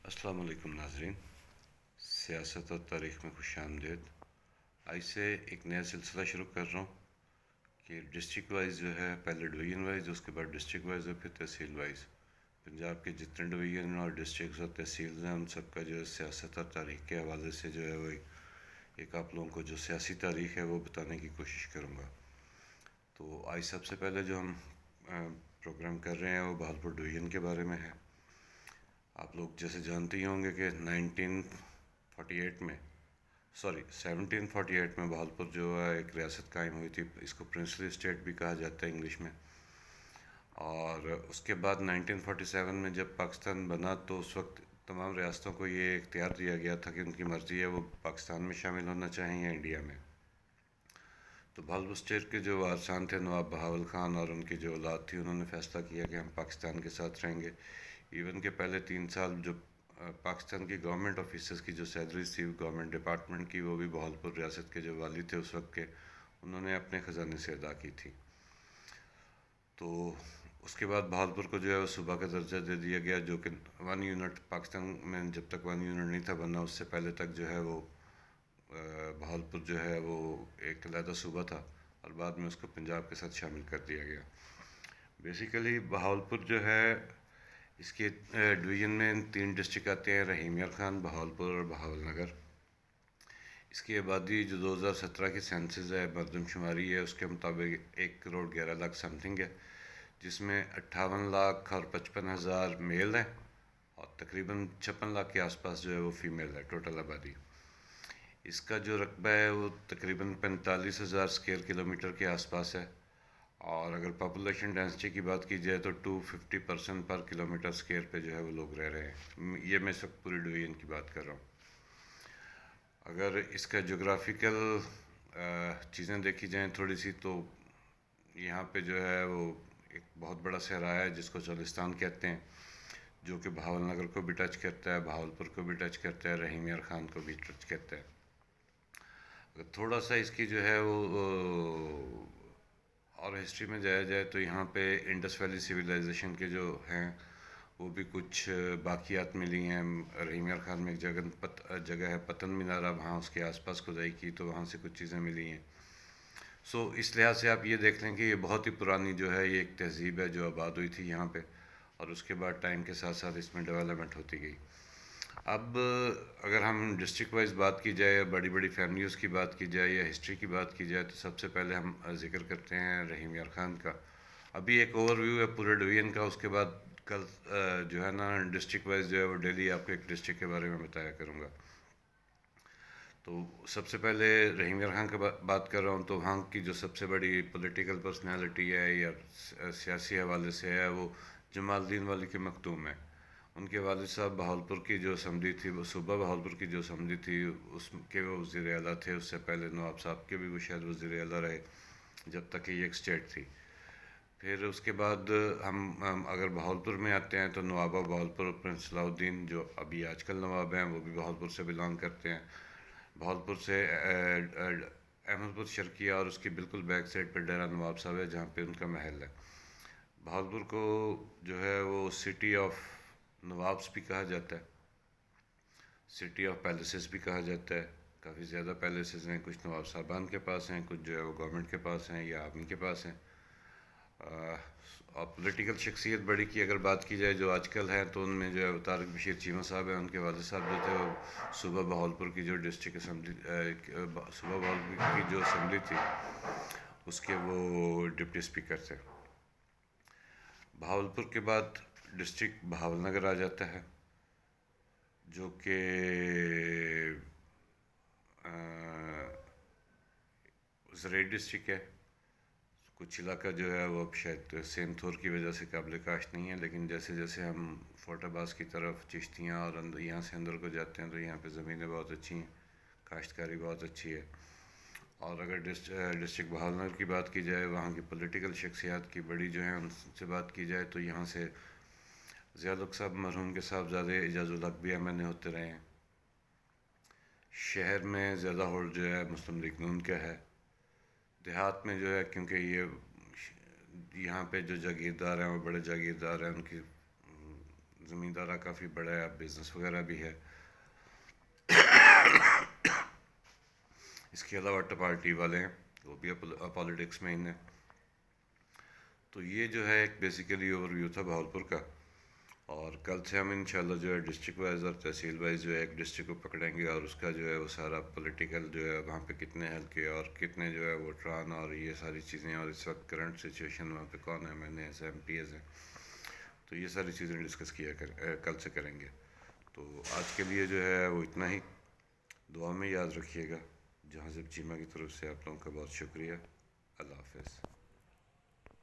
السلام علیکم ناظرین، سیاست اور تاریخ میں خوش آمدید۔ آج سے ایک نیا سلسلہ شروع کر رہا ہوں کہ ڈسٹرکٹ وائز جو ہے، پہلے ڈویژن وائز، اس کے بعد ڈسٹرکٹ وائز اور پھر تحصیل وائز پنجاب کے جتنے ڈویژن اور ڈسٹرکٹس اور تحصیلز ہیں ان سب کا جو ہے سیاست اور تاریخ کے حوالے سے جو ہے وہ ایک آپ لوگوں کو جو سیاسی تاریخ ہے وہ بتانے کی کوشش کروں گا۔ تو آج سب سے پہلے جو ہم پروگرام کر رہے ہیں وہ بہالپور ڈویژن کے بارے میں ہے۔ آپ لوگ جیسے جانتے ہی ہوں گے کہ 1748 میں بہالپور جو ہے ایک ریاست قائم ہوئی تھی، اس کو پرنسلی اسٹیٹ بھی کہا جاتا ہے انگلش میں۔ اور اس کے بعد 1947 میں جب پاکستان بنا تو اس وقت تمام ریاستوں کو یہ اختیار دیا گیا تھا کہ ان کی مرضی ہے وہ پاکستان میں شامل ہونا چاہیں یا انڈیا میں۔ تو بہالپور اسٹیٹ کے جو وارثان تھے نواب بہاول خان اور ان کی جو اولاد تھی، انہوں نے فیصلہ کیا کہ ہم پاکستان کے ساتھ رہیں گے۔ ایون کہ پہلے 3 سال جو پاکستان کی گورنمنٹ آفیسرز کی جو سیلریز تھی گورنمنٹ ڈپارٹمنٹ کی، وہ بھی بہالپور ریاست کے جو والی تھے اس وقت کے، انہوں نے اپنے خزانے سے ادا کی تھی۔ تو اس کے بعد بہالپور کو جو ہے وہ صوبہ کا درجہ دے دیا گیا، جو کہ 1 یونٹ پاکستان میں جب تک 1 یونٹ نہیں تھا بنا، اس سے پہلے تک جو ہے وہ بہالپور جو ہے وہ ایک علیحدہ صوبہ تھا، اور بعد میں اس کو پنجاب کے ساتھ شامل کر دیا گیا۔ بیسیکلی بہالپور جو ہے اس کے ڈویژن میں 3 ڈسٹرکٹ آتے ہیں: رحیم یار خان، بہالپور اور بہاول نگر۔ اس کی آبادی جو 2017 کی سینسز ہے، مردم شماری ہے، اس کے مطابق 1 کروڑ 11 لاکھ سم تھنگ ہے، جس میں 58 لاکھ اور 55 ہزار میل ہیں اور تقریباً 56 لاکھ کے آس پاس جو ہے وہ فیمیل ہے ٹوٹل آبادی۔ اس کا جو رقبہ ہے وہ تقریباً 45 ہزار اسکوائر کلومیٹر کے آس پاس ہے، اور اگر پاپولیشن ڈینسٹی کی بات کی جائے تو 250 پر کلومیٹر اسکوائر پہ جو ہے وہ لوگ رہ رہے ہیں۔ یہ میں اس وقت پوری ڈویژن کی بات کر رہا ہوں۔ اگر اس کا جغرافیکل چیزیں دیکھی جائیں تھوڑی سی، تو یہاں پہ جو ہے وہ ایک بہت بڑا صحرا ہے جس کو چولستان کہتے ہیں، جو کہ بہاول نگر کو بھی ٹچ کرتا ہے، بہاولپور کو بھی ٹچ کرتا ہے، رحیم یار خان کو بھی ٹچ کرتا ہے۔ اگر تھوڑا سا اس کی جو ہے وہ اور ہسٹری میں جایا جائے تو یہاں پہ انڈس ویلی سویلائزیشن کے جو ہیں وہ بھی کچھ باقیات ملی ہیں۔ رحیم یار خان میں ایک جگہ ہے پتن مینارہ، وہاں اس کے آس پاس کھدائی کی تو وہاں سے کچھ چیزیں ملی ہیں۔ اس لحاظ سے آپ یہ دیکھ لیں کہ یہ بہت ہی پرانی جو ہے یہ ایک تہذیب ہے جو آباد ہوئی تھی یہاں پہ، اور اس کے بعد ٹائم کے ساتھ ساتھ اس میں ڈیولپمنٹ ہوتی گئی۔ اب اگر ہم ڈسٹرکٹ وائز بات کی جائے، بڑی بڑی فیملیز کی بات کی جائے یا ہسٹری کی بات کی جائے، تو سب سے پہلے ہم ذکر کرتے ہیں رحیم یار خان کا۔ ابھی ایک اوور ویو ہے پورے ڈویژن کا، اس کے بعد کل جو ہے نا ڈسٹرکٹ وائز جو ہے وہ ڈیلی آپ کو ایک ڈسٹرکٹ کے بارے میں بتایا کروں گا۔ تو سب سے پہلے رحیم یار خان کا بات کر رہا ہوں، تو وہاں کی جو سب سے بڑی پولیٹیکل پرسنالٹی ہے یا سیاسی حوالے سے ہے وہ جمال الدین والی کے مختوم ہے۔ ان کے والد صاحب بہالپور کی جو اسمبلی تھی، وہ صوبہ بہالپور کی جو اسمبلی تھی اس کے وہ وزیر اعلیٰ تھے۔ اس سے پہلے نواب صاحب کے بھی وہ شاید وزیر اعلیٰ رہے جب تک کہ یہ ایک اسٹیٹ تھی۔ پھر اس کے بعد ہم اگر بہالپور میں آتے ہیں تو نوابہ بہالپور پرنس صلاح الدین جو ابھی آج کل نواب ہیں وہ بھی بہالپور سے بلانگ کرتے ہیں۔ بہالپور سے احمد پور شرقیہ اور اس کی بالکل بیک سائڈ پہ ڈیرہ نواب صاحب ہے جہاں پہ ان کا محل ہے۔ بہالپور کو جو ہے وہ سٹی آف نوابس بھی کہا جاتا ہے، سٹی آف پیلیسز بھی کہا جاتا ہے۔ کافی زیادہ پیلیسز ہیں، کچھ نواب صاحبان کے پاس ہیں، کچھ جو ہے وہ گورنمنٹ کے پاس ہیں یا آرمی کے پاس ہیں۔ اور پولیٹیکل شخصیت بڑی کی اگر بات کی جائے جو آج کل ہے، تو ان میں جو ہے طارق بشیر چیمہ صاحب ہیں۔ ان کے والد صاحب جو تھے وہ صوبہ بہالپور کی جو ڈسٹرکٹ اسمبلی صوبہ بہالپور کی جو اسمبلی تھی اس کے وہ ڈپٹی اسپیکر تھے۔ بہاولپور کے بعد ڈسٹرکٹ بہاول نگر آ جاتا ہے، جو کہ زرعی ڈسٹرکٹ ہے۔ کچھ علاقہ جو ہے وہ اب شاید سیم تھور کی وجہ سے قابل کاشت نہیں ہے، لیکن جیسے جیسے ہم فورٹ عباس کی طرف چشتیاں اور یہاں سے اندر کو جاتے ہیں تو یہاں پہ زمینیں بہت اچھی ہیں، کاشتکاری بہت اچھی ہے۔ اور اگر ڈسٹرکٹ بہاول نگر کی بات کی جائے، وہاں کی پولیٹیکل شخصیات کی بڑی جو ہیں ان سے بات کی جائے تو یہاں سے ضیاء الحق صاحب مرحوم کے صاحبزادے اعجاز الحق بھی ایم این اے ہوتے رہے ہیں۔ شہر میں زیادہ ہولڈ جو ہے مسلم لیگ نون کا ہے۔ دیہات میں جو ہے کیونکہ یہاں پہ جو جاگیردار ہیں وہ بڑے جاگیردار ہیں، ان کی زمیندارہ کافی بڑا ہے، اب بزنس وغیرہ بھی ہے. اس کے علاوہ پارٹی والے ہیں، وہ بھی پالیٹکس میں ہیں. تو یہ جو ہے ایک بیسیکلی اوور ویو تھا بہاولپور کا. اور کل سے ہم انشاءاللہ جو ہے ڈسٹرکٹ وائز اور تحصیل وائز جو ہے ایک ڈسٹرکٹ کو پکڑیں گے، اور اس کا جو ہے وہ سارا پولیٹیکل جو ہے وہاں پہ کتنے حلقے اور کتنے جو ہے ووٹران اور یہ ساری چیزیں، اور اس وقت کرنٹ سچویشن وہاں پہ کون ہے میں نے ایسے ایم پی ایز ہیں، تو یہ ساری چیزیں ڈسکس کل سے کریں گے. تو آج کے لیے جو ہے وہ اتنا ہی. دعا میں یاد رکھیے گا. جہاں سے چیمہ کی طرف سے آپ لوگوں کا بہت شکریہ. اللہ حافظ.